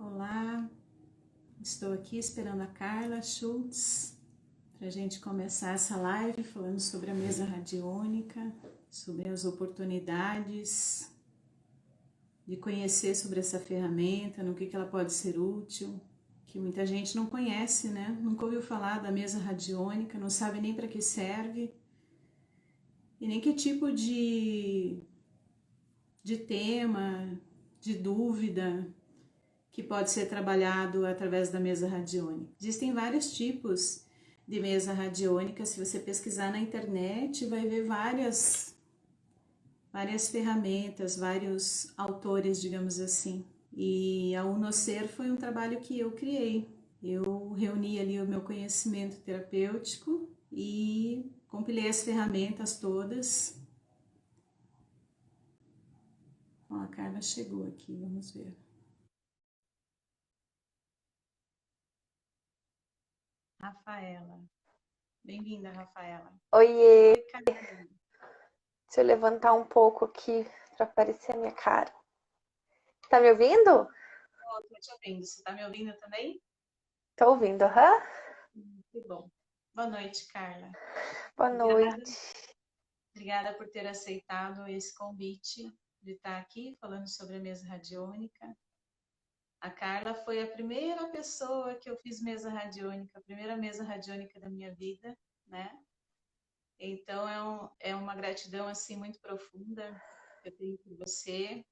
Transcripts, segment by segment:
Olá, estou aqui esperando a Carla Schultz para a gente começar essa live falando sobre a mesa radiônica, sobre as oportunidades de conhecer sobre essa ferramenta, no que ela pode ser útil, que muita gente não conhece, né? Nunca ouviu falar da mesa radiônica, não sabe nem para que serve e nem que tipo de tema, de dúvida que pode ser trabalhado através da mesa radiônica. Existem vários tipos de mesa radiônica. Se você pesquisar na internet, vai ver várias ferramentas, vários autores, digamos assim. E a UNOSER foi um trabalho que eu criei. Eu reuni ali o meu conhecimento terapêutico e compilei as ferramentas todas. Bom, a Carla chegou aqui, vamos ver. Rafaela. Bem-vinda, Rafaela. Oiê, Oi, Carla. deixa eu levantar um pouco aqui para aparecer a minha cara. Tá me ouvindo? Estou te ouvindo. Você está me ouvindo também? Tô ouvindo, aham. Que bom. Boa noite, Carla. Boa Obrigada, noite. obrigada por ter aceitado esse convite de estar aqui falando sobre a mesa radiônica. A Carla foi a primeira pessoa que eu fiz mesa radiônica, a primeira mesa radiônica da minha vida, né? Então é uma gratidão assim muito profunda que eu tenho por você,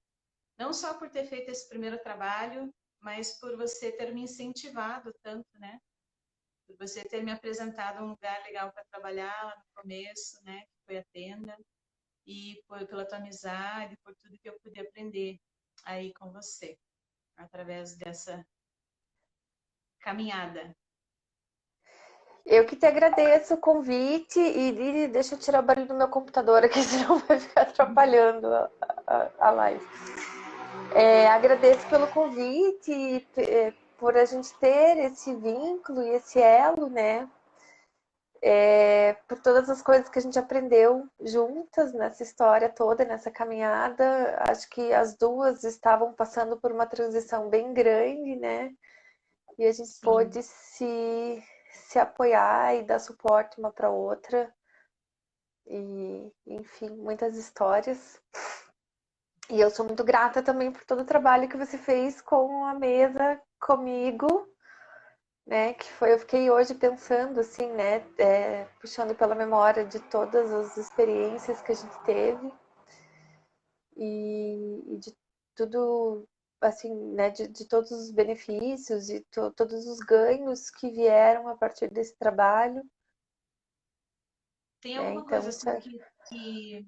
não só por ter feito esse primeiro trabalho, mas por você ter me incentivado tanto, né? Por você ter me apresentado um lugar legal para trabalhar lá no começo, né? Que foi a tenda, e pela tua amizade, por tudo que eu pude aprender aí com você, através dessa caminhada. Eu que te agradeço o convite e deixa eu tirar o barulho do meu computador aqui, senão vai ficar atrapalhando a live. Agradeço pelo convite e por a gente ter esse vínculo e esse elo, né? Por todas as coisas que a gente aprendeu juntas nessa história toda, nessa caminhada. Acho que as duas estavam passando por uma transição bem grande, né? E a gente Sim. pôde se apoiar e dar suporte uma para outra. E, enfim, muitas histórias. E eu sou muito grata também por todo o trabalho que você fez com a mesa, comigo, né, que foi, eu fiquei hoje pensando assim, né, puxando pela memória de todas as experiências que a gente teve e de tudo, assim, né, de todos os benefícios e todos os ganhos que vieram a partir desse trabalho, Tem né, alguma então coisa assim que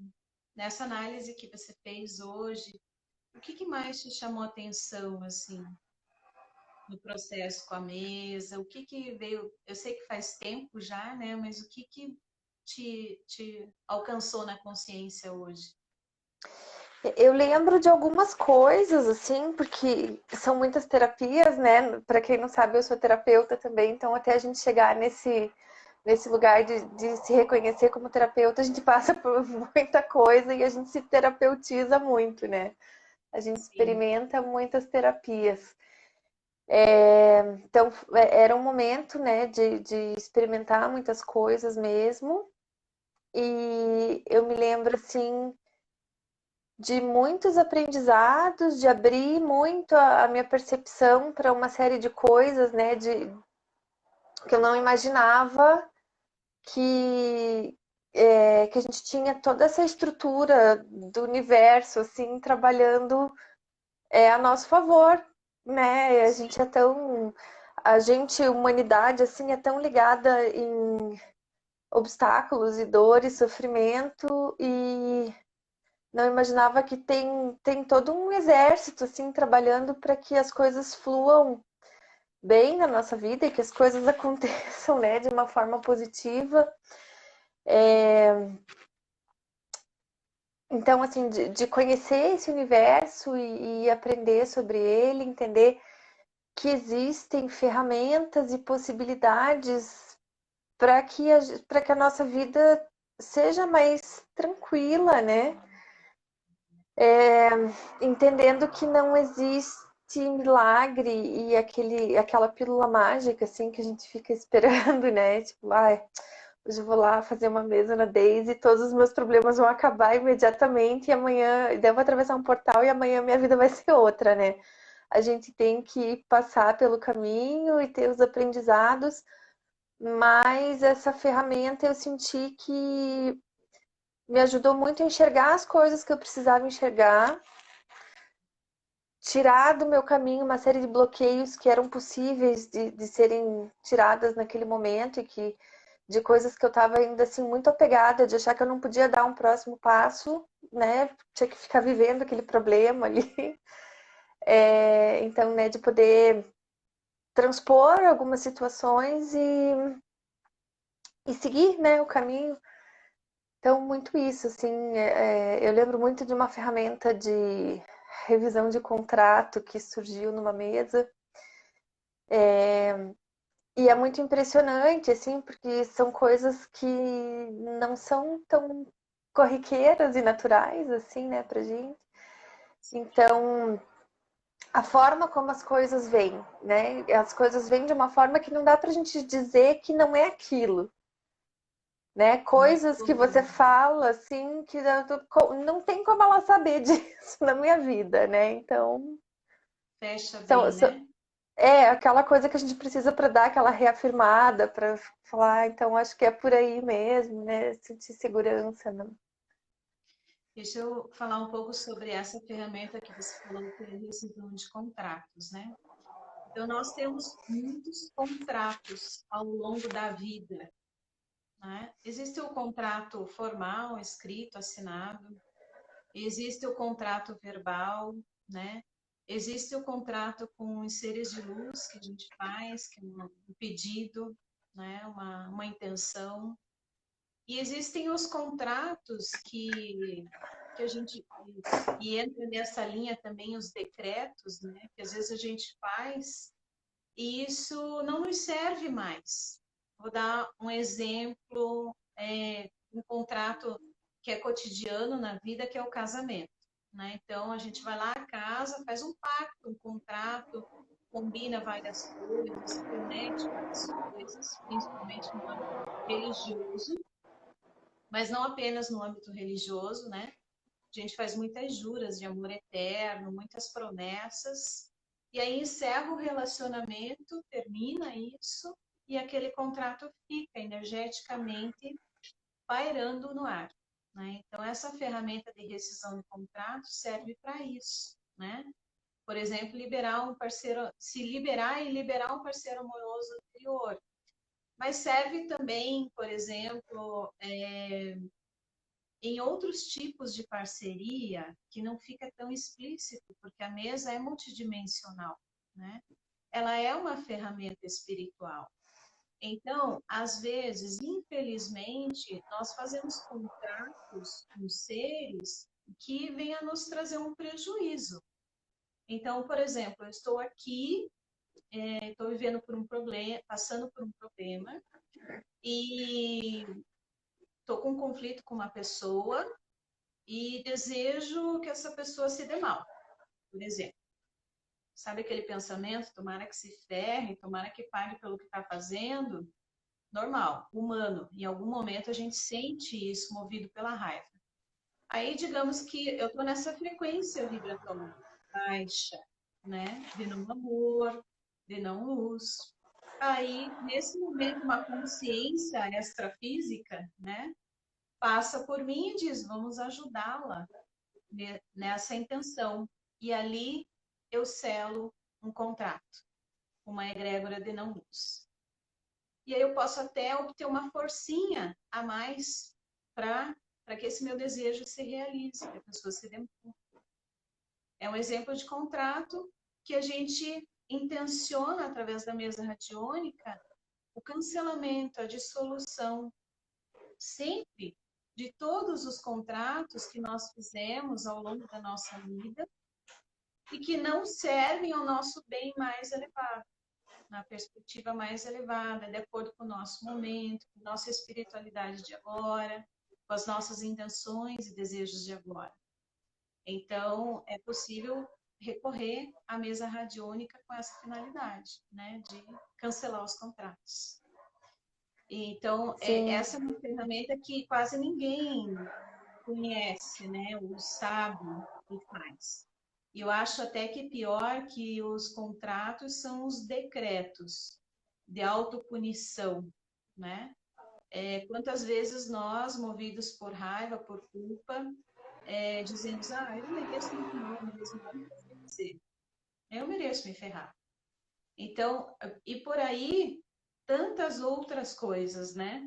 nessa análise que você fez hoje, o que mais te chamou a atenção assim no processo com a mesa? O que veio? Eu sei que faz tempo já, né? Mas o que te alcançou na consciência hoje? eu lembro de algumas coisas, assim, porque são muitas terapias, né? Para quem não sabe, eu sou terapeuta também, então até a gente chegar nesse lugar de se reconhecer como terapeuta, a gente passa por muita coisa e a gente se terapeutiza muito, né? A gente Sim, experimenta muitas terapias. Então, era um momento, né, de experimentar muitas coisas mesmo. E eu me lembro, assim, de muitos aprendizados, de abrir muito a minha percepção para uma série de coisas, né, que eu não imaginava que a gente tinha toda essa estrutura do universo assim trabalhando a nosso favor, né? sim. A gente, humanidade, assim, é tão ligada em obstáculos e dor e sofrimento e não imaginava que tem todo um exército assim trabalhando para que as coisas fluam bem na nossa vida e que as coisas aconteçam, né, de uma forma positiva. Então, assim, de conhecer esse universo e aprender sobre ele, entender que existem ferramentas e possibilidades para que a nossa vida seja mais tranquila, né? Entendendo que não existe existe milagre e aquela pílula mágica, assim, que a gente fica esperando, né? Tipo, ai, hoje eu vou lá fazer uma mesa na Daisy e todos os meus problemas vão acabar imediatamente e amanhã, daí eu vou atravessar um portal e amanhã minha vida vai ser outra, né? A gente tem que passar pelo caminho e ter os aprendizados, mas essa ferramenta eu senti que me ajudou muito a enxergar as coisas que eu precisava enxergar, tirar do meu caminho uma série de bloqueios que eram possíveis de serem tiradas naquele momento e que de coisas que eu estava ainda assim muito apegada, de achar que eu não podia dar um próximo passo, né? Tinha que ficar vivendo aquele problema ali. Então, né, de poder transpor algumas situações e seguir, né, o caminho. Então, muito isso, assim, eu lembro muito de uma ferramenta de revisão de contrato que surgiu numa mesa. E é muito impressionante, assim, porque são coisas que não são tão corriqueiras e naturais, assim, né, pra gente. Então, a forma como as coisas vêm, né? As coisas vêm de uma forma que não dá pra gente dizer que não é aquilo, né? Coisas que você fala, assim, que não tem como ela saber disso na minha vida, né? Então, Fecha são, bem, né? é aquela coisa que a gente precisa para dar aquela reafirmada, para falar, então acho que é por aí mesmo, né? Sentir segurança, né? Deixa eu falar um pouco sobre essa ferramenta que você falou, que é a rescisão de contratos, né? Então, nós temos muitos contratos ao longo da vida, né? Existe o contrato formal, escrito, assinado, existe o contrato verbal, né? Existe o contrato com os seres de luz que a gente faz, que é um pedido, né? Uma intenção. E existem os contratos que a gente. E entra nessa linha também os decretos, né? Que às vezes a gente faz e isso não nos serve mais. Vou dar um exemplo, um contrato que é cotidiano na vida, que é o casamento, né? Então, a gente vai lá à casa, faz um pacto, um contrato, combina várias coisas, promete várias coisas, principalmente no âmbito religioso, mas não apenas no âmbito religioso, né? A gente faz muitas juras de amor eterno, muitas promessas, e aí encerra o relacionamento, termina isso, e aquele contrato fica energeticamente pairando no ar, né? Então, essa ferramenta de rescisão de contrato serve para isso, né? Por exemplo, liberar um parceiro, se liberar e liberar um parceiro amoroso anterior. Mas serve também, por exemplo, em outros tipos de parceria que não fica tão explícito, porque a mesa é multidimensional, né? Ela é uma ferramenta espiritual. Então, às vezes, infelizmente, nós fazemos contratos com seres que vêm a nos trazer um prejuízo. Então, por exemplo, eu estou aqui, estou vivendo por um problema, passando por um problema, e estou com um conflito com uma pessoa, e desejo que essa pessoa se dê mal, por exemplo. Sabe aquele pensamento, tomara que se ferre, tomara que pague pelo que está fazendo? Normal, humano. Em algum momento a gente sente isso movido pela raiva. Aí, digamos que eu estou nessa frequência vibratória baixa, né? De não amor, de não luz. Aí, nesse momento, uma consciência extrafísica, né? Passa por mim e diz, vamos ajudá-la nessa intenção. E ali eu selo um contrato, uma egrégora de não luz. E aí eu posso até obter uma forcinha a mais para que esse meu desejo se realize, que a pessoa se dê. É um exemplo de contrato que a gente intenciona através da mesa radiônica o cancelamento, a dissolução, sempre de todos os contratos que nós fizemos ao longo da nossa vida e que não servem ao nosso bem mais elevado, na perspectiva mais elevada, de acordo com o nosso momento, com a nossa espiritualidade de agora, com as nossas intenções e desejos de agora. Então, é possível recorrer à mesa radiônica com essa finalidade, né, de cancelar os contratos. Então, Sim, essa é uma ferramenta que quase ninguém conhece, né, ou sabe e faz. E eu acho até que pior que os contratos são os decretos de autopunição, né? Quantas vezes nós, movidos por raiva, por culpa, dizemos, eu mereço muito mal mesmo, o que eu vou fazer? Eu mereço me ferrar. Então, e por aí, tantas outras coisas, né?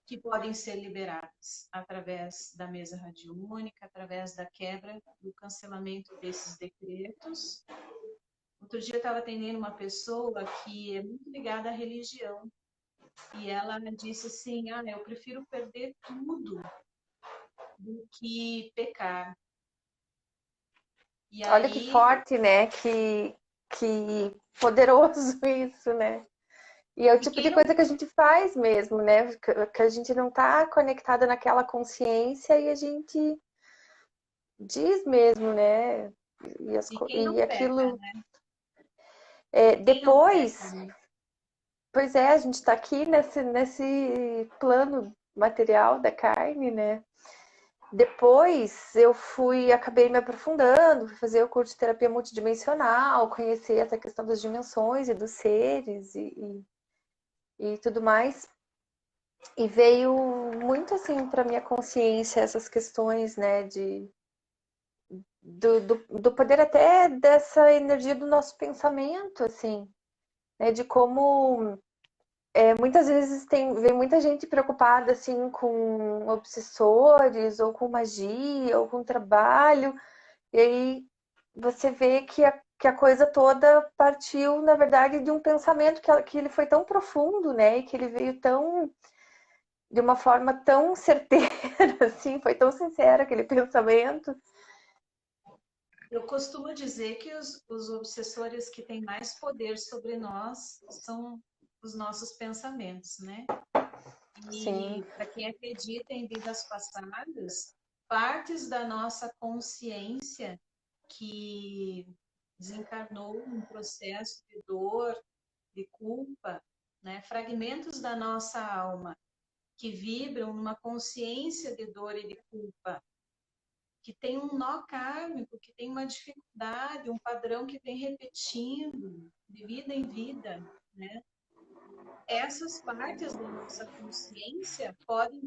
Que podem ser liberadas através da mesa radiônica, através da quebra, do cancelamento desses decretos. Outro dia eu estava atendendo uma pessoa que é muito ligada à religião e ela disse assim, eu prefiro perder tudo do que pecar. E olha que aí, forte, né? Que poderoso isso, né? E é o e tipo quem de não, coisa que a gente faz mesmo, né? Que a gente não tá conectada naquela consciência e a gente diz mesmo, né? e quem E não peca, aquilo. né? E quem não peca, Depois, né? pois é, a gente está aqui nesse plano material da carne, né? Depois eu acabei me aprofundando, fui fazer o curso de terapia multidimensional, conhecer essa questão das dimensões e dos seres e tudo mais. E veio muito assim para minha consciência essas questões, né, do poder até dessa energia do nosso pensamento, assim, né, de como muitas vezes vem muita gente preocupada assim com obsessores ou com magia ou com trabalho, e aí você vê que a coisa toda partiu, na verdade, de um pensamento que ele foi tão profundo, né, e que ele veio de uma forma tão certeira, assim, foi tão sincero aquele pensamento. Eu costumo dizer que os obsessores que têm mais poder sobre nós são os nossos pensamentos, né? Sim, E para quem acredita em vidas passadas, partes da nossa consciência que desencarnou num processo de dor, de culpa, né? Fragmentos da nossa alma que vibram numa consciência de dor e de culpa, que tem um nó kármico, que tem uma dificuldade, um padrão que vem repetindo de vida em vida, né? Essas partes da nossa consciência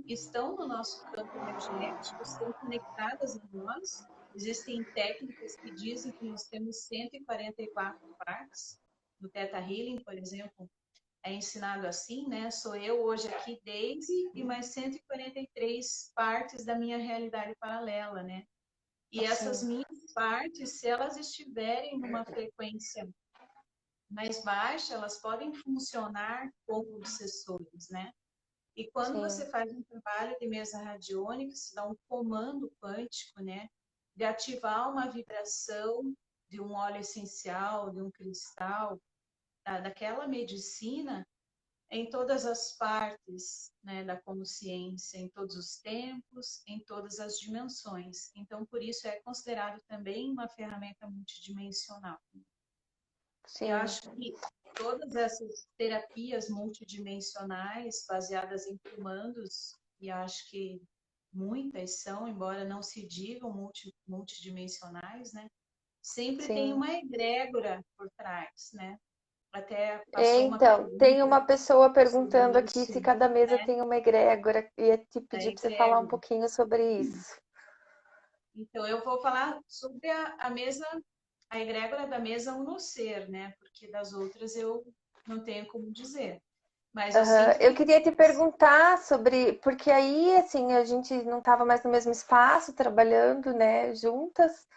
estão no nosso campo energético, estão conectadas a nós. Existem técnicas que dizem que nós temos 144 partes. No Theta Healing, por exemplo, é ensinado assim, né? Sou eu hoje aqui, Daisy, e mais 143 partes da minha realidade paralela, né? E essas sim, minhas partes, se elas estiverem numa frequência mais baixa, elas podem funcionar como obsessores, né? E quando sim, você faz um trabalho de mesa radiônica, se dá um comando quântico, né? De ativar uma vibração de um óleo essencial, de um cristal, daquela medicina em todas as partes, né, da consciência, em todos os tempos, em todas as dimensões. Então, por isso é considerado também uma ferramenta multidimensional. Eu sim. acho que todas essas terapias multidimensionais, baseadas em comandos, e acho que muitas são, embora não se digam multidimensionais, né? Sempre tem Sim. uma egrégora por trás, né? Até passou uma Então, tem pergunta uma pessoa sobre perguntando aqui isso, se cada mesa né? tem uma egrégora. Ia te Da pedir para você falar um egrégora. pouquinho sobre isso. Então, eu vou falar sobre a mesa, a egrégora da mesa Uno Ser, né? Porque das outras eu não tenho como dizer. Mas eu Aham. sinto Eu que queria te perguntar sobre, porque aí, assim, a gente não estava mais no mesmo espaço, trabalhando, né, juntas,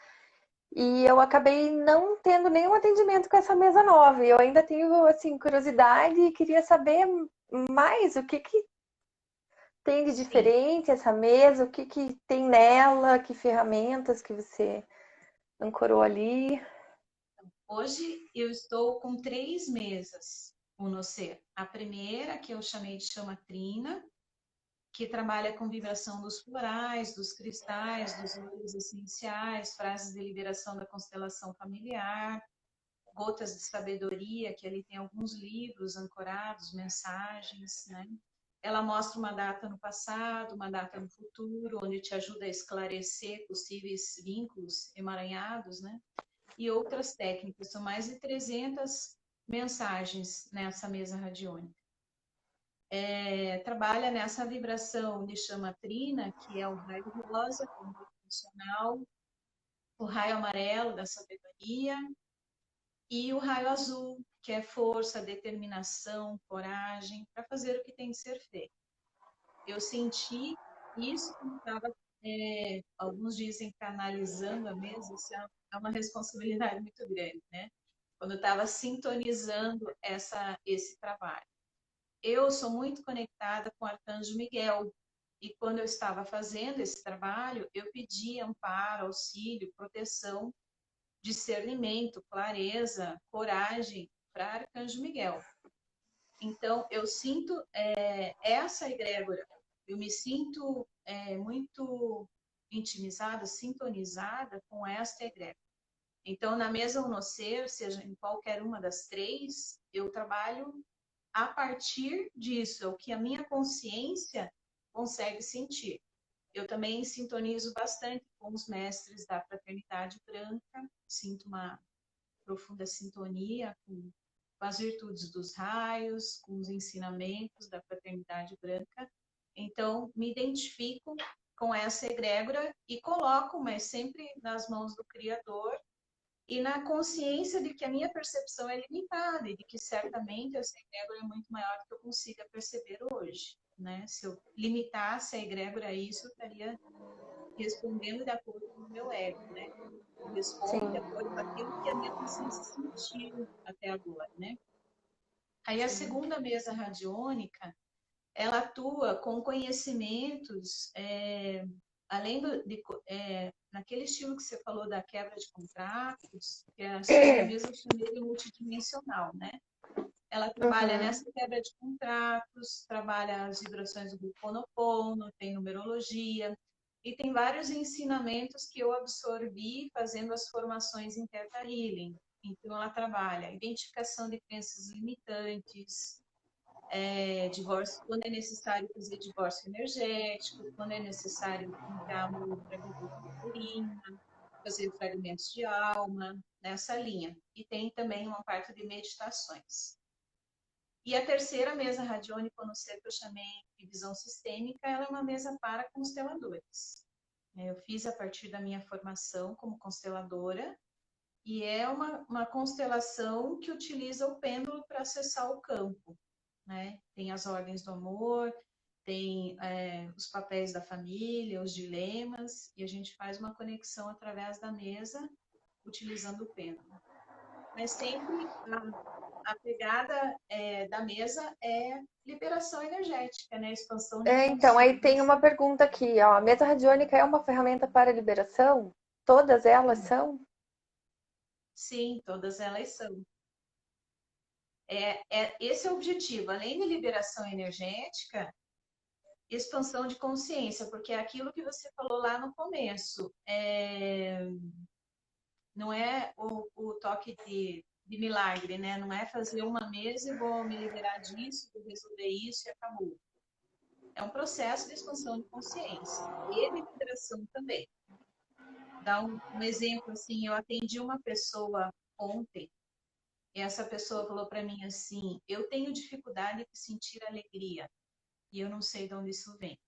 e eu acabei não tendo nenhum atendimento com essa mesa nova. E eu ainda tenho, assim, curiosidade e queria saber mais o que tem de sim. diferente essa mesa, o que tem nela, que ferramentas que você ancorou ali. Hoje eu estou com 3 mesas Uno Ser. A primeira, que eu chamei de Chama Trina, que trabalha com vibração dos florais, dos cristais, dos óleos essenciais, frases de liberação da constelação familiar, gotas de sabedoria, que ali tem alguns livros ancorados, mensagens, né? Ela mostra uma data no passado, uma data no futuro, onde te ajuda a esclarecer possíveis vínculos emaranhados, né? E outras técnicas. São mais de 300 mensagens nessa mesa radiônica. Trabalha nessa vibração de chama trina, que é o raio rosa, que é o funcional, o raio amarelo da sabedoria e o raio azul, que é força, determinação, coragem, para fazer o que tem que ser feito. Eu senti isso quando estava, alguns dizem canalizando a mesa, isso é uma responsabilidade muito grande, né? Quando eu estava sintonizando esse trabalho. Eu sou muito conectada com o Arcanjo Miguel, e quando eu estava fazendo esse trabalho, eu pedi amparo, auxílio, proteção, discernimento, clareza, coragem para Arcanjo Miguel. Então, eu sinto essa egrégora, eu me sinto muito intimizada, sintonizada com esta egrégora. Então, na mesa ou no ser, seja em qualquer uma das três, eu trabalho a partir disso, é o que a minha consciência consegue sentir. Eu também sintonizo bastante com os mestres da Fraternidade Branca, sinto uma profunda sintonia com as virtudes dos raios, com os ensinamentos da Fraternidade Branca. Então, me identifico com essa egrégora e coloco, mas sempre nas mãos do Criador, e na consciência de que a minha percepção é limitada e de que certamente essa egrégora é muito maior do que eu consiga perceber hoje, né? Se eu limitasse a egrégora a isso, eu estaria respondendo de acordo com o meu ego, né? Eu respondo de Sim, acordo com aquilo que a minha consciência sentiu até agora, né? Aí a sim. segunda mesa radiônica, ela atua com conhecimentos, além naquele estilo que você falou da quebra de contratos, que a segunda mesa eu chamei de multidimensional, né? Ela trabalha Uhum. nessa quebra de contratos, trabalha as vibrações do Ho'oponopono, tem numerologia, e tem vários ensinamentos que eu absorvi fazendo as formações em Theta Healing. Então, ela trabalha identificação de crenças limitantes, divórcio, quando é necessário fazer divórcio energético, quando é necessário entrar amor para viver purpurina, fazer fragmentos de alma, nessa linha. E tem também uma parte de meditações. E a terceira mesa radiônica no ser que eu chamei de visão sistêmica, ela é uma mesa para consteladores. Eu fiz a partir da minha formação como consteladora, e é uma constelação que utiliza o pêndulo para acessar o campo, né? Tem as ordens do amor, tem os papéis da família, os dilemas, e a gente faz uma conexão através da mesa, utilizando o pêndulo. Mas sempre a pegada da mesa é liberação energética, né? Expansão de Então, aí tem consciência. uma pergunta aqui, ó. A mesa radiônica é uma ferramenta para liberação? Todas elas são? Sim, todas elas são. Esse é o objetivo, além de liberação energética, expansão de consciência, porque é aquilo que você falou lá no começo. Não é o toque de milagre, né? Não é fazer uma mesa e vou me liberar disso, vou resolver isso e acabou. É um processo de expansão de consciência e de liberação também. Dar um exemplo assim, eu atendi uma pessoa ontem e essa pessoa falou para mim assim: eu tenho dificuldade de sentir alegria e eu não sei de onde isso vem.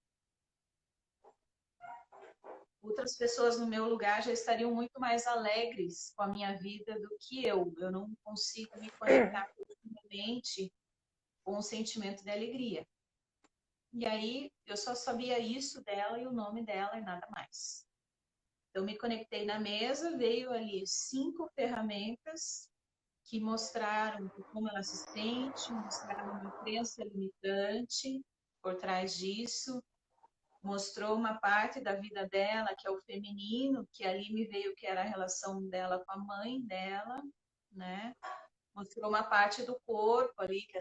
Outras pessoas no meu lugar já estariam muito mais alegres com a minha vida do que eu. Eu não consigo me conectar profundamente com o sentimento de alegria. E aí eu só sabia isso dela e o nome dela e nada mais. Eu me conectei na mesa, veio ali 5 ferramentas que mostraram como ela se sente, mostraram uma crença limitante por trás disso, mostrou uma parte da vida dela, que é o feminino, que ali me veio que era a relação dela com a mãe dela, né? Mostrou uma parte do corpo ali, que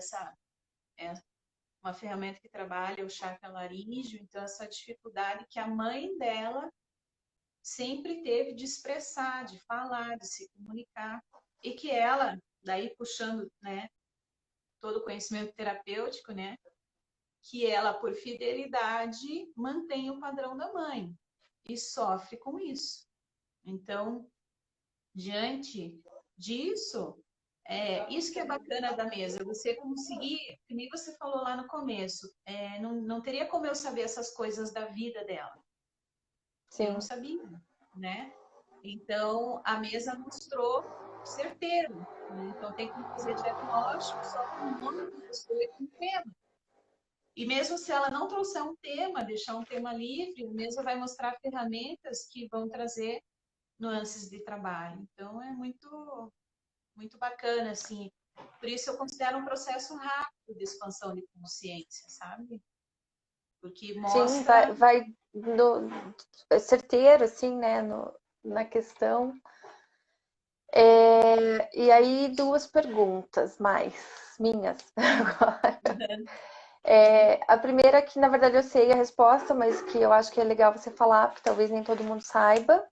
uma ferramenta que trabalha o chakra laríngeo, então essa dificuldade que a mãe dela sempre teve de expressar, de falar, de se comunicar, e que ela, daí puxando, né, todo o conhecimento terapêutico, né, que ela, por fidelidade, mantém o padrão da mãe e sofre com isso. Então, diante disso, isso que é bacana da mesa, você conseguir, que nem você falou lá no começo, não teria como eu saber essas coisas da vida dela. Eu não Sim. sabia, né? Então, a mesa mostrou certeiro, né? Então, tem que fazer diagnóstico só com o nome da pessoa e com o tema. E mesmo se ela não trouxer um tema, deixar um tema livre, a mesa vai mostrar ferramentas que vão trazer nuances de trabalho. Então, é muito, muito bacana, assim. Por isso, eu considero um processo rápido de expansão de consciência, sabe? Porque Sim, mostra. vai certeiro, assim, né, na questão. E aí, duas perguntas mais minhas agora. A primeira que, na verdade, eu sei a resposta, mas que eu acho que é legal você falar, porque talvez nem todo mundo saiba.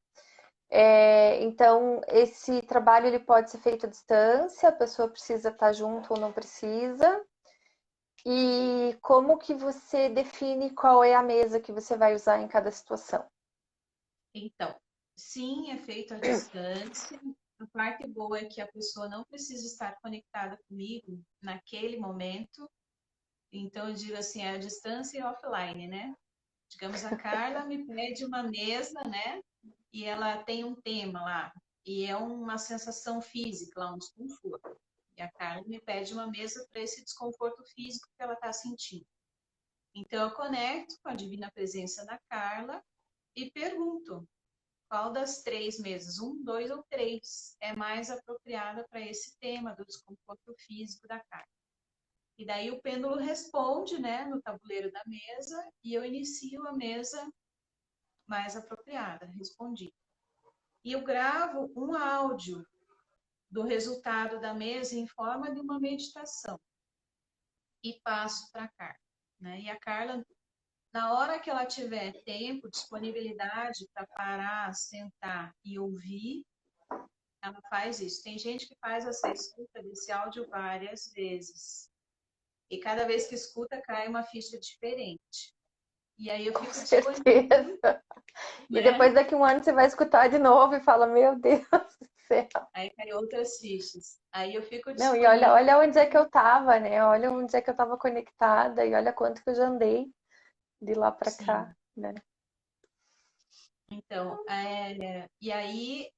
Então, esse trabalho ele pode ser feito à distância, a pessoa precisa estar junto ou não precisa. E como que você define qual é a mesa que você vai usar em cada situação? Então, sim, é feito à distância. A parte boa é que a pessoa não precisa estar conectada comigo naquele momento. Então, eu digo assim, é a distância e offline, né? Digamos, a Carla me pede uma mesa, né? E ela tem um tema lá. E é uma sensação física, lá, um desconforto. E a Carla me pede uma mesa para esse desconforto físico que ela está sentindo. Então, eu conecto com a divina presença da Carla e pergunto: qual das três mesas, um, dois ou três, é mais apropriada para esse tema do desconforto físico da carne? E daí o pêndulo responde, né, no tabuleiro da mesa e eu inicio a mesa mais apropriada, respondi. E eu gravo um áudio do resultado da mesa em forma de uma meditação e passo para a Carla, né? E a Carla, na hora que ela tiver tempo, disponibilidade para parar, sentar e ouvir, ela faz isso. Tem gente que faz essa escuta desse áudio várias vezes. E cada vez que escuta, cai uma ficha diferente. E aí eu Com fico disponível, certeza. E né? depois daqui um ano você vai escutar de novo e fala, meu Deus do céu. Aí cai outras fichas. Aí eu fico Não, e disponível. olha onde é que eu tava, né? Olha onde é que eu tava conectada e olha quanto que eu já andei de lá para cá, Sim. né? Então, e aí,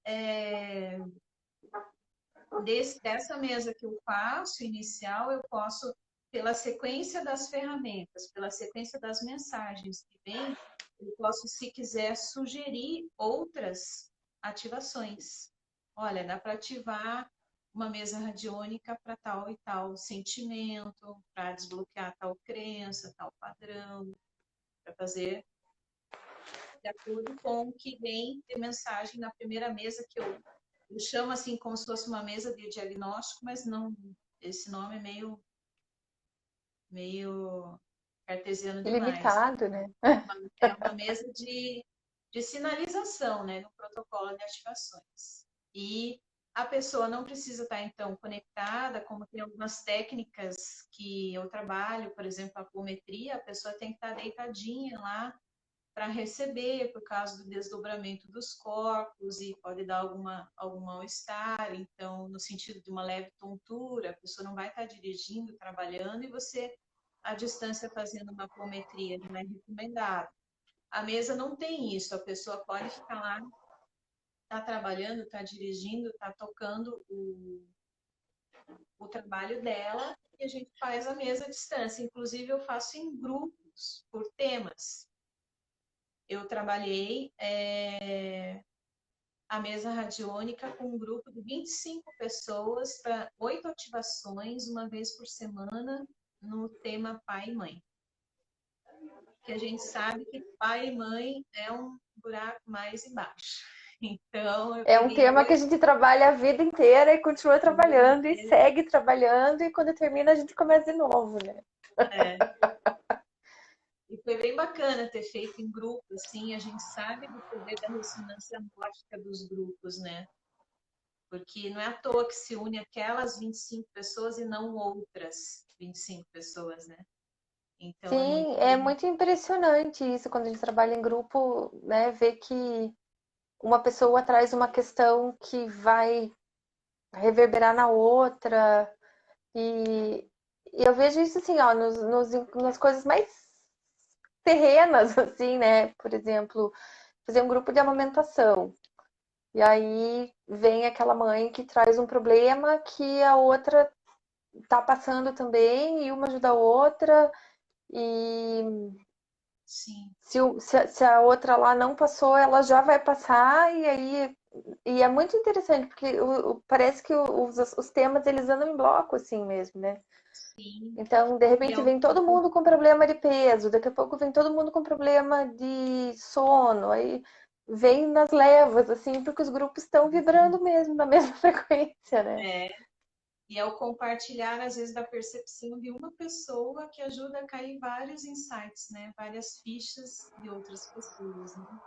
dessa mesa que eu faço, inicial, eu posso, pela sequência das ferramentas, pela sequência das mensagens que vem, eu posso, se quiser, sugerir outras ativações. Olha, dá para ativar uma mesa radiônica para tal e tal sentimento, para desbloquear tal crença, tal padrão, para fazer de acordo com o que vem de mensagem na primeira mesa que eu chamo assim como se fosse uma mesa de diagnóstico, mas não, esse nome é meio cartesiano demais. Ilimitado, né? É uma mesa de sinalização, né, no protocolo de ativações. E a pessoa não precisa estar, então, conectada, como tem algumas técnicas que eu trabalho, por exemplo, a apometria, a pessoa tem que estar deitadinha lá para receber, por causa do desdobramento dos corpos, e pode dar algum mal-estar, então, no sentido de uma leve tontura, a pessoa não vai estar dirigindo, trabalhando, e você, à distância, fazendo uma apometria, não é recomendado. A mesa não tem isso, a pessoa pode ficar lá, tá trabalhando, tá dirigindo, tá tocando o trabalho dela, e a gente faz a mesa à distância. Inclusive, eu faço em grupos, por temas. Eu trabalhei a mesa radiônica com um grupo de 25 pessoas para 8 ativações, uma vez por semana, no tema pai e mãe. Que a gente sabe que pai e mãe é um buraco mais embaixo. Então, eu É um peguei tema que a 8. gente trabalha a vida inteira e continua trabalhando e segue trabalhando e quando termina a gente começa de novo, né? É. E foi bem bacana ter feito em grupo, assim, a gente sabe do poder da ressonância mórfica dos grupos, né? Porque não é à toa que se une aquelas 25 pessoas e não outras 25 pessoas, né? Então Sim, é muito impressionante isso quando a gente trabalha em grupo, né? Ver que uma pessoa traz uma questão que vai reverberar na outra. E, e eu vejo isso assim, ó, nas coisas mais terrenas, assim, né? Por exemplo, fazer um grupo de amamentação. E aí vem aquela mãe que traz um problema que a outra tá passando também, e uma ajuda a outra. E sim, se a outra lá não passou, ela já vai passar, e aí. E é muito interessante, porque parece que os temas eles andam em bloco, assim mesmo, né? sim. Então, de E é repente, um vem todo mundo com problema de peso, daqui a pouco vem todo mundo com problema de sono, aí vem nas levas, assim, porque os grupos estão vibrando mesmo na mesma frequência, né? é, e é o compartilhar, às vezes, da percepção de uma pessoa que ajuda a cair vários insights, né? Várias fichas de outras pessoas, né?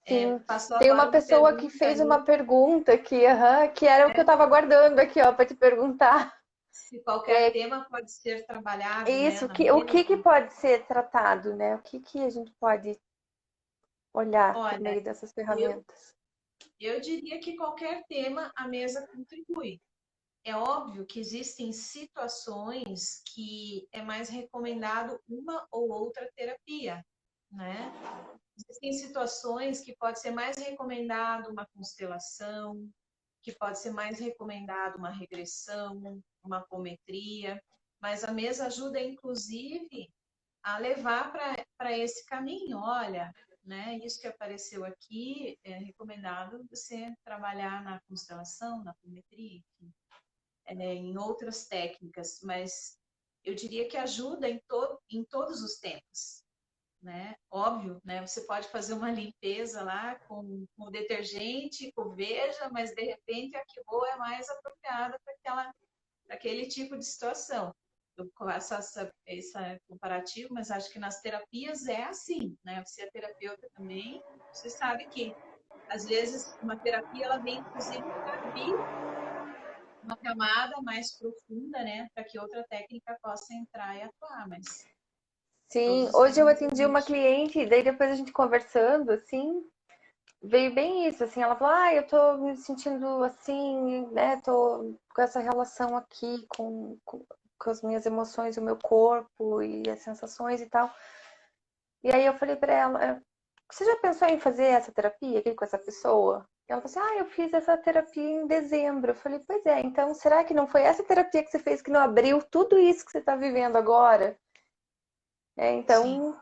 Sim. Passou Tem agora uma uma pessoa que pergunta fez uma ali, pergunta aqui, que era o que eu né? estava guardando aqui, ó, para te perguntar. Se qualquer É tema pode ser trabalhado, né, isso, na o que que mesa. pode ser tratado, né? O que que a gente pode olhar por Olha, meio dessas eu, ferramentas? eu diria que qualquer tema a mesa contribui. É óbvio que existem situações que é mais recomendado uma ou outra terapia, né? Existem situações que pode ser mais recomendado uma constelação, que pode ser mais recomendado uma regressão, uma apometria, mas a mesa ajuda, inclusive, a levar para esse caminho. Olha, né, isso que apareceu aqui é recomendado você trabalhar na constelação, na apometria, enfim, em outras técnicas, mas eu diria que ajuda em todos os temas, né? Óbvio, né? Você pode fazer uma limpeza lá com detergente, com veja, mas de repente a Kibô é mais apropriada para aquele tipo de situação. Eu faço esse comparativo, mas acho que nas terapias é assim, né? Você é terapeuta também, você sabe que às vezes uma terapia ela vem inclusive para abrir uma camada mais profunda, né, para que outra técnica possa entrar e atuar, mas todos Sim, os hoje eu temas a atendi uma gente. cliente, e daí depois a gente conversando, assim, veio bem isso, assim, ela falou, eu tô me sentindo assim, né, tô com essa relação aqui com as minhas emoções, o meu corpo e as sensações e tal. E aí eu falei pra ela, você já pensou em fazer essa terapia aqui com essa pessoa? E ela falou assim, eu fiz essa terapia em dezembro. Eu falei, pois é, então será que não foi essa terapia que você fez que não abriu tudo isso que você tá vivendo agora? Sim, Então,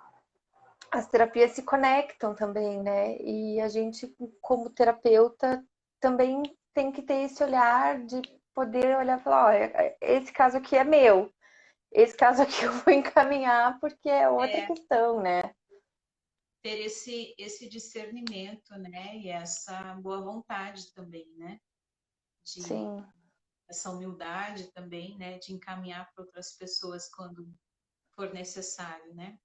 as terapias se conectam também, né? E a gente, como terapeuta, também tem que ter esse olhar de poder olhar e falar, olha, esse caso aqui é meu, esse caso aqui eu vou encaminhar porque é outra é questão, né? ter esse discernimento, né, e essa boa vontade também, né, de Sim, essa humildade também, né, de encaminhar para outras pessoas quando for necessário, né.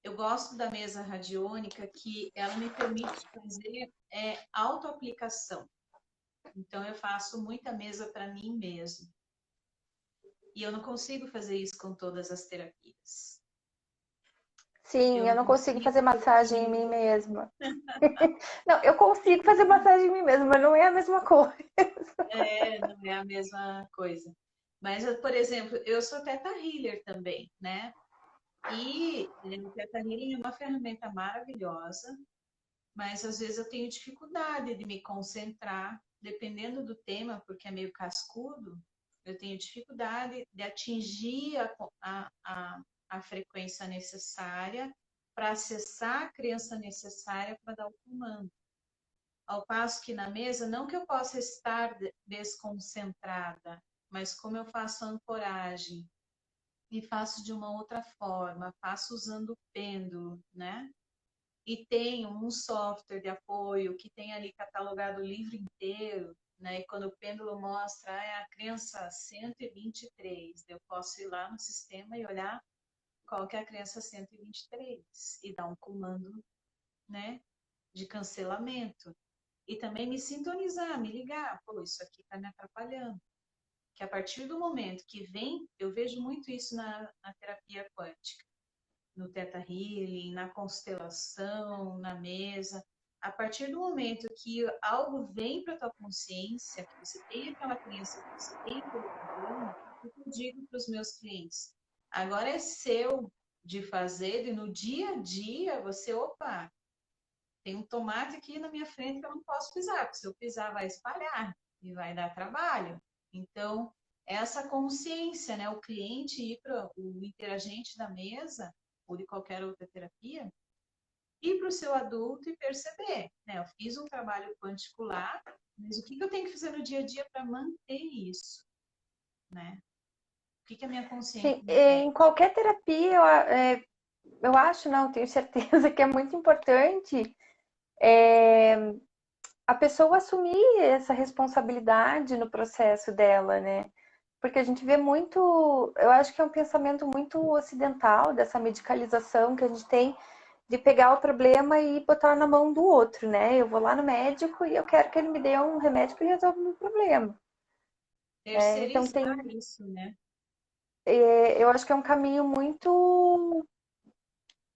Eu gosto da mesa radiônica que ela me permite fazer autoaplicação. Então eu faço muita mesa para mim mesmo. E eu não consigo fazer isso com todas as terapias. Eu sim, eu não não consigo consigo fazer massagem em porque mim mesma. Não, eu consigo fazer massagem em mim mesma, mas não é a mesma coisa. não é a mesma coisa. Mas, por exemplo, eu sou Teta Healer também, né? E o Teta Healing é uma ferramenta maravilhosa, mas às vezes eu tenho dificuldade de me concentrar, dependendo do tema, porque é meio cascudo, eu tenho dificuldade de atingir a frequência necessária para acessar a crença necessária para dar o comando. Ao passo que na mesa, não que eu possa estar desconcentrada, mas como eu faço a ancoragem e faço de uma outra forma, faço usando o pêndulo, né? e tem um software de apoio que tem ali catalogado o livro inteiro, né? E quando o pêndulo mostra a crença 123, eu posso ir lá no sistema e olhar qual que é a crença 123 e dar um comando, né, de cancelamento. E também me sintonizar, me ligar, pô, isso aqui está me atrapalhando. Que a partir do momento que vem, eu vejo muito isso na terapia quântica, no Theta Healing, na constelação, na mesa. A partir do momento que algo vem para a tua consciência, que você tem aquela crença, que você tem aquele problema, eu digo para os meus clientes, agora é seu de fazer, e no dia a dia você, opa, tem um tomate aqui na minha frente que eu não posso pisar, porque se eu pisar vai espalhar e vai dar trabalho. Então, essa consciência, né? O cliente ir para o interagente da mesa ou de qualquer outra terapia, ir para o seu adulto e perceber, né? Eu fiz um trabalho particular, mas o que eu tenho que fazer no dia a dia para manter isso, né? O que a minha consciência Sim, me em pede? qualquer terapia, eu acho, não, tenho certeza que é muito importante a pessoa assumir essa responsabilidade no processo dela, né? Porque a gente vê muito, eu acho que é um pensamento muito ocidental dessa medicalização que a gente tem de pegar o problema e botar na mão do outro, né? Eu vou lá no médico e eu quero que ele me dê um remédio que resolva o meu problema. Então tem, Terceirizar isso, né? eu acho que é um caminho muito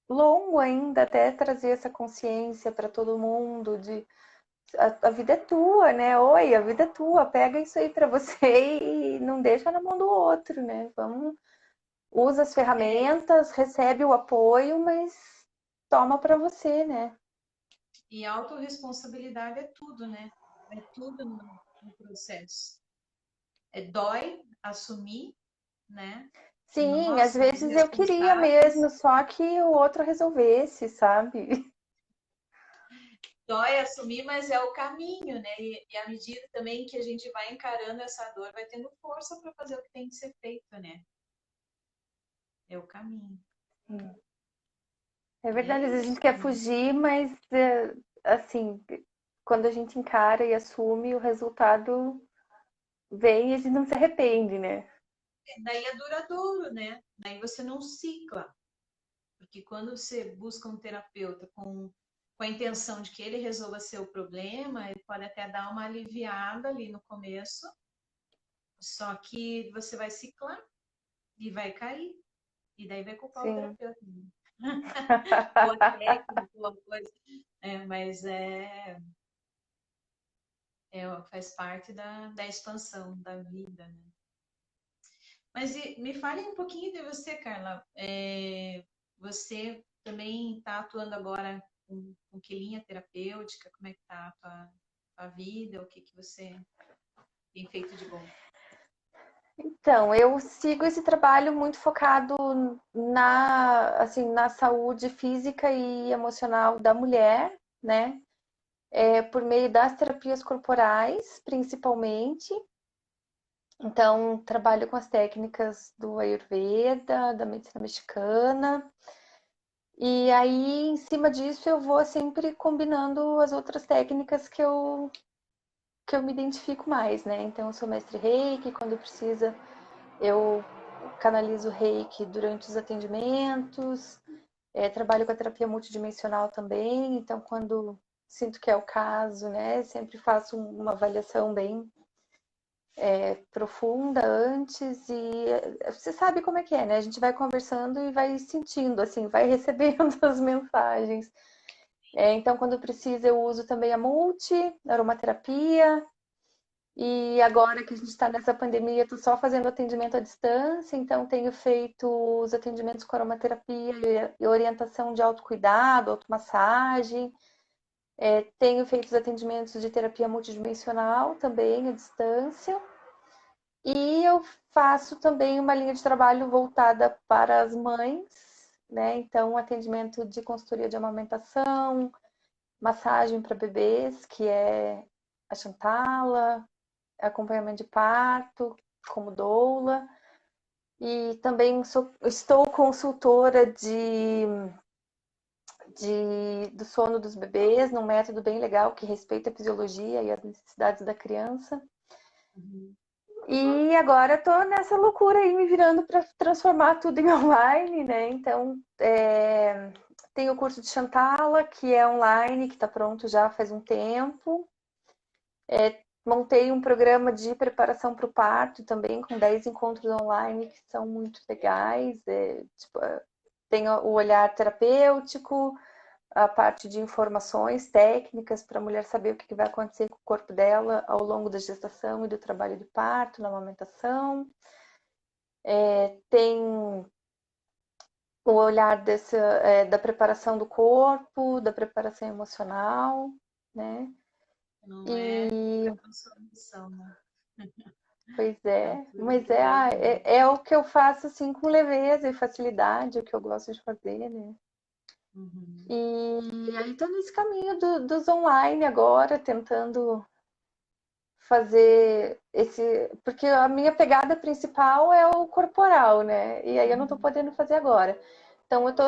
longo ainda até trazer essa consciência para todo mundo de a vida é tua, né? Oi, a vida é tua, pega isso aí para você e não deixa na mão do outro, né? Vamos, usa as É, ferramentas, recebe o apoio, mas toma para você, né? e autorresponsabilidade é tudo, né? É tudo no processo. É dói assumir, né? Sim, Nós às somos vezes eu queria responsáveis. mesmo, só que o outro resolvesse, sabe? Dói assumir, mas é o caminho, né? E à medida também que a gente vai encarando essa dor, vai tendo força para fazer o que tem que ser feito, né? É o caminho. É E é verdade, às vezes a isso, gente quer né? fugir, mas assim, quando a gente encara e assume, o resultado vem e a gente não se arrepende, né? Daí é duradouro, né? Daí você não cicla. Porque quando você busca um terapeuta com a intenção de que ele resolva seu problema, ele pode até dar uma aliviada ali no começo, só que você vai ciclar e vai cair. E daí vai culpar o Sim. terapeuta. Né? Ou a técnica, ou a coisa. Mas faz parte da expansão da vida. Né? Mas me fale um pouquinho de você, Carla. Você também está atuando agora com que linha terapêutica? Como é que está a tua vida? O que você tem feito de bom? Então, eu sigo esse trabalho muito focado assim, na saúde física e emocional da mulher, né? Por meio das terapias corporais, principalmente. Então, trabalho com as técnicas do Ayurveda, da medicina mexicana. E aí, em cima disso, eu vou sempre combinando as outras técnicas que eu me identifico mais, né? Então, eu sou mestre Reiki, quando precisa, eu canalizo Reiki durante os atendimentos. Trabalho com a terapia multidimensional também, então, quando sinto que é o caso, né? Sempre faço uma avaliação bem profunda antes e você sabe como é que é, né? A gente vai conversando e vai sentindo, assim, vai recebendo as mensagens. Então, quando precisa, eu uso também a multi, aromaterapia. E agora que a gente está nessa pandemia, estou só fazendo atendimento à distância, então tenho feito os atendimentos com aromaterapia e orientação de autocuidado, automassagem. Tenho feito os atendimentos de terapia multidimensional também à distância. E eu faço também uma linha de trabalho voltada para as mães, né? Então, atendimento de consultoria de amamentação, massagem para bebês, que é a Chantala, acompanhamento de parto, como doula. E também estou consultora do sono dos bebês, num método bem legal que respeita a fisiologia e as necessidades da criança. Uhum. E agora estou nessa loucura aí, me virando para transformar tudo em online, né? Então, tem o curso de Chantala, que é online, que está pronto já faz um tempo. Montei um programa de preparação para o parto também, com 10 encontros online, que são muito legais. Tem o olhar terapêutico, a parte de informações técnicas para a mulher saber o que vai acontecer com o corpo dela ao longo da gestação e do trabalho de parto, na amamentação. Tem o olhar da preparação do corpo, da preparação emocional, né? Não é E a transformação, né? pois É é, tudo mas mesmo. é o que eu faço assim com leveza e facilidade, o que eu gosto de fazer, né? Uhum. E aí tô nesse caminho dos online agora, tentando fazer porque a minha pegada principal é o corporal, né? E aí eu não tô Uhum. podendo fazer agora. Então eu tô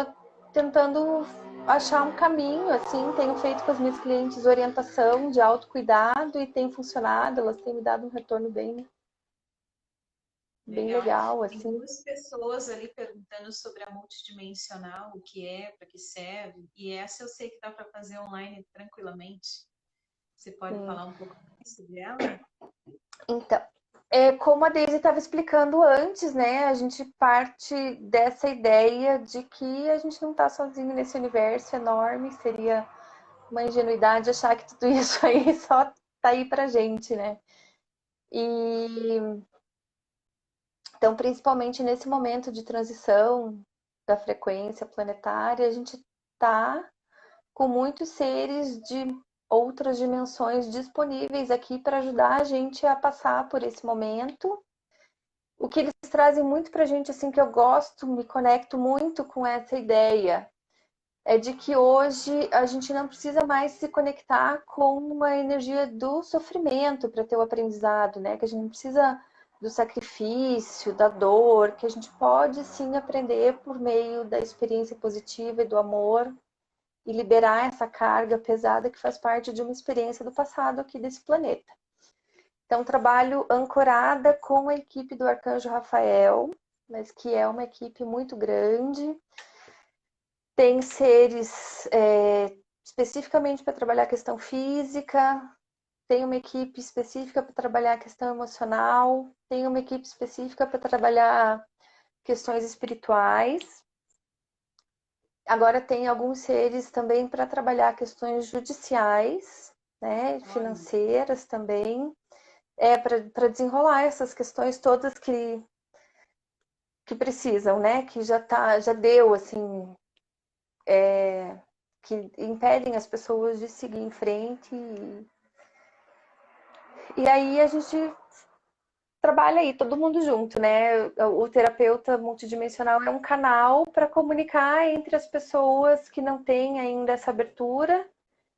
tentando achar um caminho, assim, tenho feito com as minhas clientes orientação de autocuidado e tem funcionado, elas têm me dado um retorno bem Legal. legal, Tem assim. duas pessoas ali perguntando sobre a multidimensional, o que é, para que serve, e essa eu sei que dá para fazer online tranquilamente. Você pode Sim. falar um pouco mais sobre ela? Então, como a Daisy estava explicando antes, né? A gente parte dessa ideia de que a gente não está sozinho nesse universo enorme, seria uma ingenuidade achar que tudo isso aí só tá aí pra gente, né? E então, principalmente nesse momento de transição da frequência planetária, a gente tá com muitos seres de outras dimensões disponíveis aqui para ajudar a gente a passar por esse momento. O que eles trazem muito pra gente, assim, que eu gosto, me conecto muito com essa ideia, é de que hoje a gente não precisa mais se conectar com uma energia do sofrimento para ter o aprendizado, né? Que a gente não precisa do sacrifício, da dor, que a gente pode sim aprender por meio da experiência positiva e do amor e liberar essa carga pesada que faz parte de uma experiência do passado aqui desse planeta. Então, trabalho ancorada com a equipe do Arcanjo Rafael, mas que é uma equipe muito grande. Tem seres especificamente para trabalhar a questão física, tem uma equipe específica para trabalhar a questão emocional, tem uma equipe específica para trabalhar questões espirituais. Agora tem alguns seres também para trabalhar questões judiciais, né, Olha, financeiras também, para desenrolar essas questões todas que precisam, né, que já deu assim, que impedem as pessoas de seguir em frente. E aí a gente trabalha aí todo mundo junto, né? O terapeuta multidimensional é um canal para comunicar entre as pessoas que não têm ainda essa abertura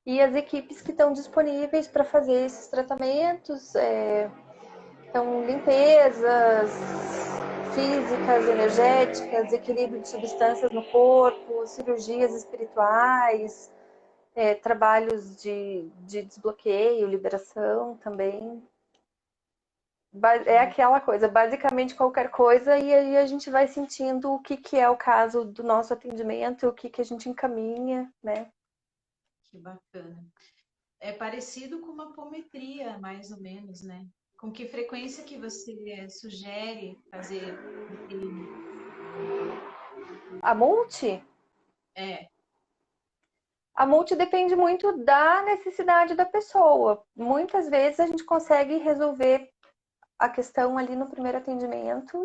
e as equipes que estão disponíveis para fazer esses tratamentos, então limpezas físicas, energéticas, equilíbrio de substâncias no corpo, cirurgias espirituais, trabalhos de desbloqueio, liberação também. É aquela coisa, basicamente qualquer coisa, e aí a gente vai sentindo o que é o caso do nosso atendimento, o que a gente encaminha, né? que bacana. É parecido com uma apometria, mais ou menos, né? Com que frequência que você sugere fazer aquele... A multi? É, A multi depende muito da necessidade da pessoa. Muitas vezes a gente consegue resolver a questão ali no primeiro atendimento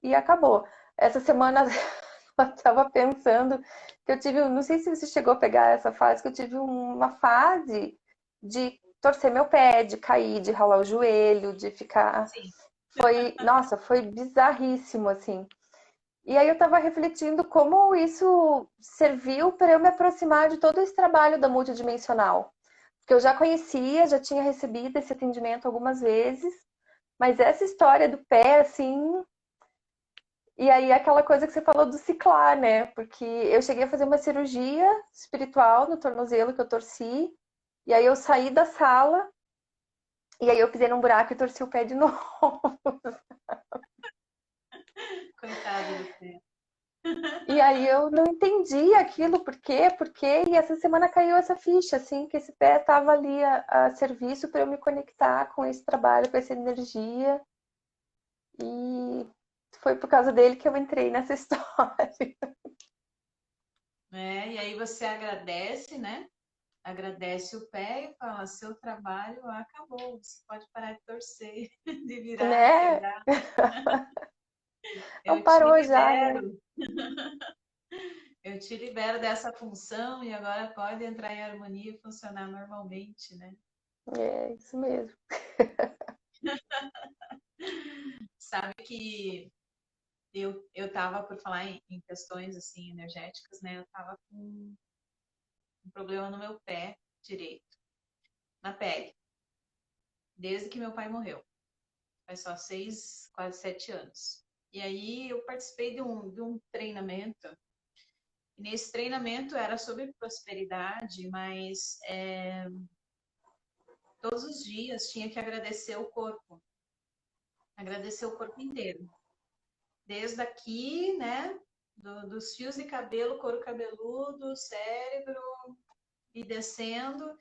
e acabou. Essa semana eu estava pensando que eu tive, não sei se você chegou a pegar essa fase, que eu tive uma fase de torcer meu pé, de cair, de ralar o joelho, de ficar. sim. Nossa, foi bizarríssimo, assim. E aí eu estava refletindo como isso serviu para eu me aproximar de todo esse trabalho da multidimensional. Porque eu já conhecia, já tinha recebido esse atendimento algumas vezes, mas essa história do pé, assim, E aí aquela coisa que você falou do ciclar, né? Porque eu cheguei a fazer uma cirurgia espiritual no tornozelo que eu torci, e aí eu saí da sala, e aí eu pisei num buraco e torci o pé de novo. Coitado do pé. E aí eu não entendi aquilo, por quê, e essa semana caiu essa ficha, assim, que esse pé estava ali a serviço para eu me conectar com esse trabalho, com essa energia, e foi por causa dele que eu entrei nessa história. E aí você agradece, né? Agradece o pé e fala: seu trabalho acabou, você pode parar de torcer, de virar, de Né? quebrar. Não Eu te parou já, né? libero, eu te libero dessa função e agora pode entrar em harmonia e funcionar normalmente, né? É, isso mesmo. Sabe que eu tava, por falar em questões assim energéticas, né? Eu tava com um problema no meu pé direito, na pele, desde que meu pai morreu. Faz só 6, quase 7 anos. E aí eu participei de um treinamento. E nesse treinamento era sobre prosperidade, mas todos os dias tinha que agradecer o corpo inteiro. Desde aqui, né, dos fios de cabelo, couro cabeludo, cérebro, e descendo.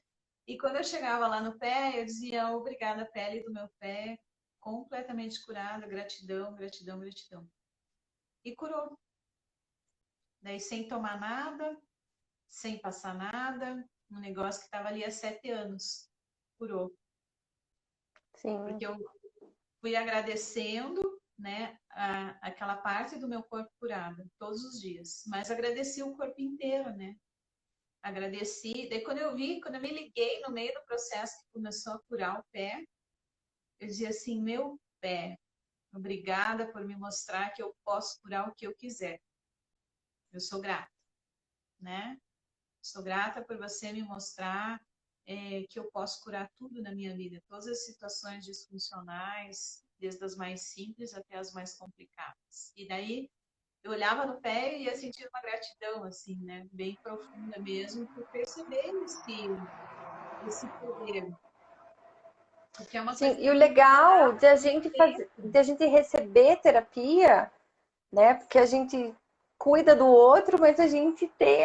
E quando eu chegava lá no pé, eu dizia: obrigada, pele do meu pé, completamente curada, gratidão, gratidão, gratidão. E curou. Daí sem tomar nada, sem passar nada, um negócio que estava ali há 7 anos. Curou. Sim, Porque eu fui agradecendo, né, aquela parte do meu corpo curada, todos os dias. Mas agradeci o corpo inteiro, né? Agradeci. Daí quando eu me liguei no meio do processo que começou a curar o pé, eu dizia assim: meu pé, obrigada por me mostrar que eu posso curar o que eu quiser. Eu sou grata, né? Sou grata por você me mostrar que eu posso curar tudo na minha vida, todas as situações disfuncionais, desde as mais simples até as mais complicadas. E daí eu olhava no pé e ia sentir uma gratidão, assim, né? Bem profunda mesmo, por perceber esse poder. Porque é uma sim. coisa E que o a gente não legal dá de a gente fazer, tempo. de a gente receber terapia, né? Porque a gente cuida do outro, mas a gente tem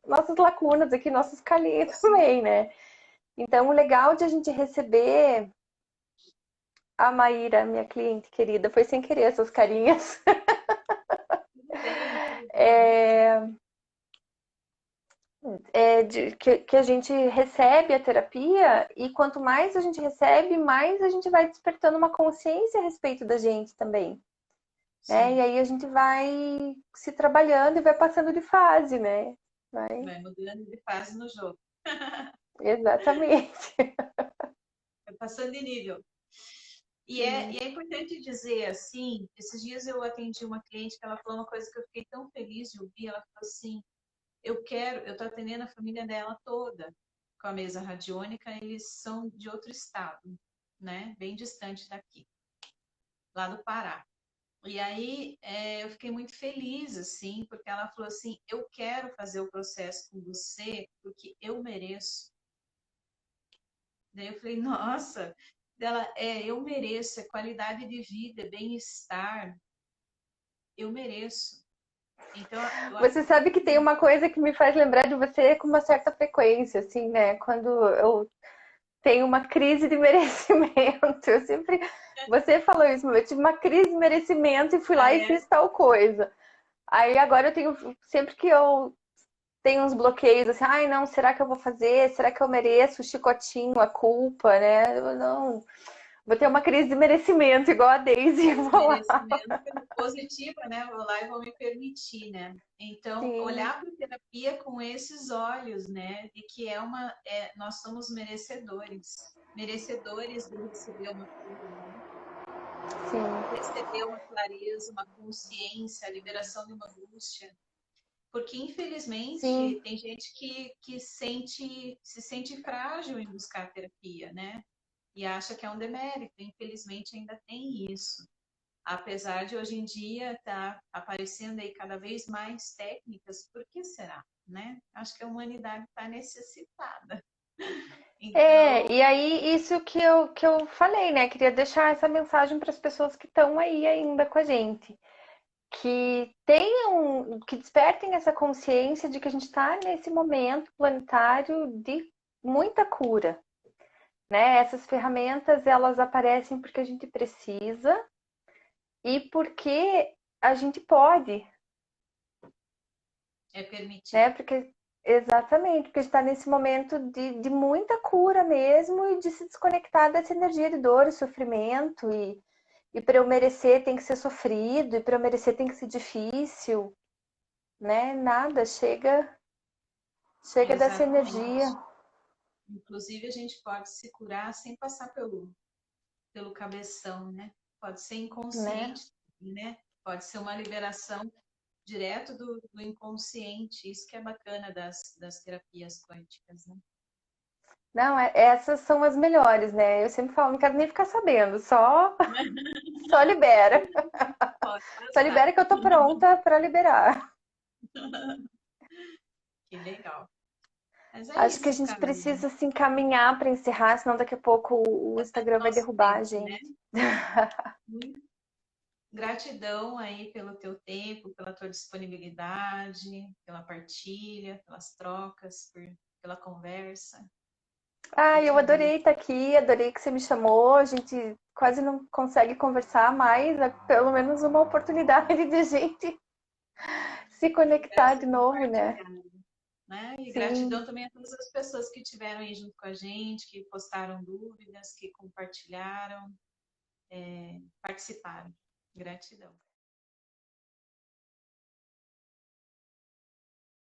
nossas lacunas aqui, nossos calinhos Sim, também, né? Então, o legal de a gente receber a Maíra, minha cliente querida, foi sem querer essas carinhas. tudo bem, tudo bem. É, que a gente recebe a terapia e quanto mais a gente recebe, mais a gente vai despertando uma consciência a respeito da gente também. Né? E Sim, aí a gente vai se trabalhando e vai passando de fase, né? Vai. vai mudando de fase no jogo. Exatamente. Vai passando de nível. E é, Sim. e é importante dizer assim, esses dias eu atendi uma cliente que ela falou uma coisa que eu fiquei tão feliz de ouvir, ela falou assim: eu tô atendendo a família dela toda com a mesa radiônica, eles são de outro estado, né? Bem distante daqui, lá do Pará. E aí eu fiquei muito feliz, assim, porque ela falou assim: eu quero fazer o processo com você porque eu mereço. Daí eu falei: nossa, dela, eu mereço, é qualidade de vida, é bem-estar, eu mereço. Então, eu acho Você que sabe que tem uma coisa que me faz lembrar de você com uma certa frequência, assim, né? Quando eu tenho uma crise de merecimento, eu sempre. Você falou isso, mas eu tive uma crise de merecimento e fui ah, lá e é, fiz tal coisa. Aí agora eu tenho. Sempre que eu tenho uns bloqueios, assim, ai não, será que eu vou fazer? Será que eu mereço o chicotinho, a culpa, né? Eu não. Vou ter uma crise de merecimento, igual a Daisy, e vou lá. merecimento positiva, né? Vou lá e vou me permitir, né? Então, Sim, olhar para a terapia com esses olhos, né? De que nós somos merecedores, merecedores de receber uma cura, né? sim, Receber uma clareza, uma consciência, a liberação de uma angústia. Porque, sim. infelizmente, tem gente que se sente frágil em buscar terapia, né? E acha que é um demérito. Infelizmente, ainda tem isso. Apesar de hoje em dia estar aparecendo aí cada vez mais técnicas, por que será, né? Acho que a humanidade está necessitada. Então, E aí isso que eu falei, né? Queria deixar essa mensagem para as pessoas que estão aí ainda com a gente. Que tenham, que despertem essa consciência de que a gente está nesse momento planetário de muita cura, né? Essas ferramentas elas aparecem porque a gente precisa e porque a gente pode, é né? permitido. Porque exatamente, porque a gente está nesse momento de muita cura mesmo e de se desconectar dessa energia de dor e sofrimento e para eu merecer tem que ser sofrido, e para eu merecer tem que ser difícil, né? Nada, chega dessa energia, Exatamente. Inclusive, a gente pode se curar sem passar pelo cabeção, né? Pode ser né? inconsciente, né? Pode ser uma liberação direto do inconsciente. Isso que é bacana das terapias quânticas, né? Não, essas são as melhores, né? Eu sempre falo, não quero nem ficar sabendo, só libera. Pode Só passar. libera que eu tô pronta para liberar. Que legal. Mas é Acho que a isso, gente Carla. precisa se encaminhar para encerrar, senão daqui a pouco o Tá dando Instagram vai nosso derrubar a tempo, né? gente. Muito gratidão aí pelo teu tempo, pela tua disponibilidade, pela partilha, pelas trocas, pela conversa. Eu Ah, te eu adorei agradeço. estar aqui, adorei que você me chamou. A gente quase não consegue conversar mais, é pelo menos uma oportunidade de a gente se conectar Conversa de novo, né? compartilhada, né? E gratidão Sim. também a todas as pessoas que estiveram aí junto com a gente, que postaram dúvidas, que compartilharam, participaram. Gratidão.